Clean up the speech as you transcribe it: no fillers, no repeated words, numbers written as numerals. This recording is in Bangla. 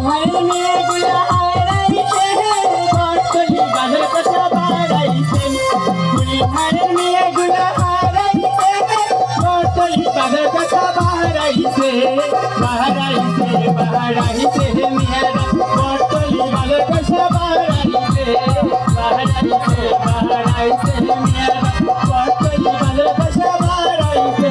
ঘরের মেয়েগুলো হারাইছে বটতলি বাজার কথা বাড়াইছে কুড়ি ঘরের মেয়েগুলো হারাইছে বটতলি বাজার কথা বাড়াইছে বাড়াইছে বাড়াইছে মেয়েরা বটতলি বাজার কথা বাড়াইছে বাড়াইছে বাড়াইছে মেয়েরা বটতলি বাজার কথা বাড়াইছে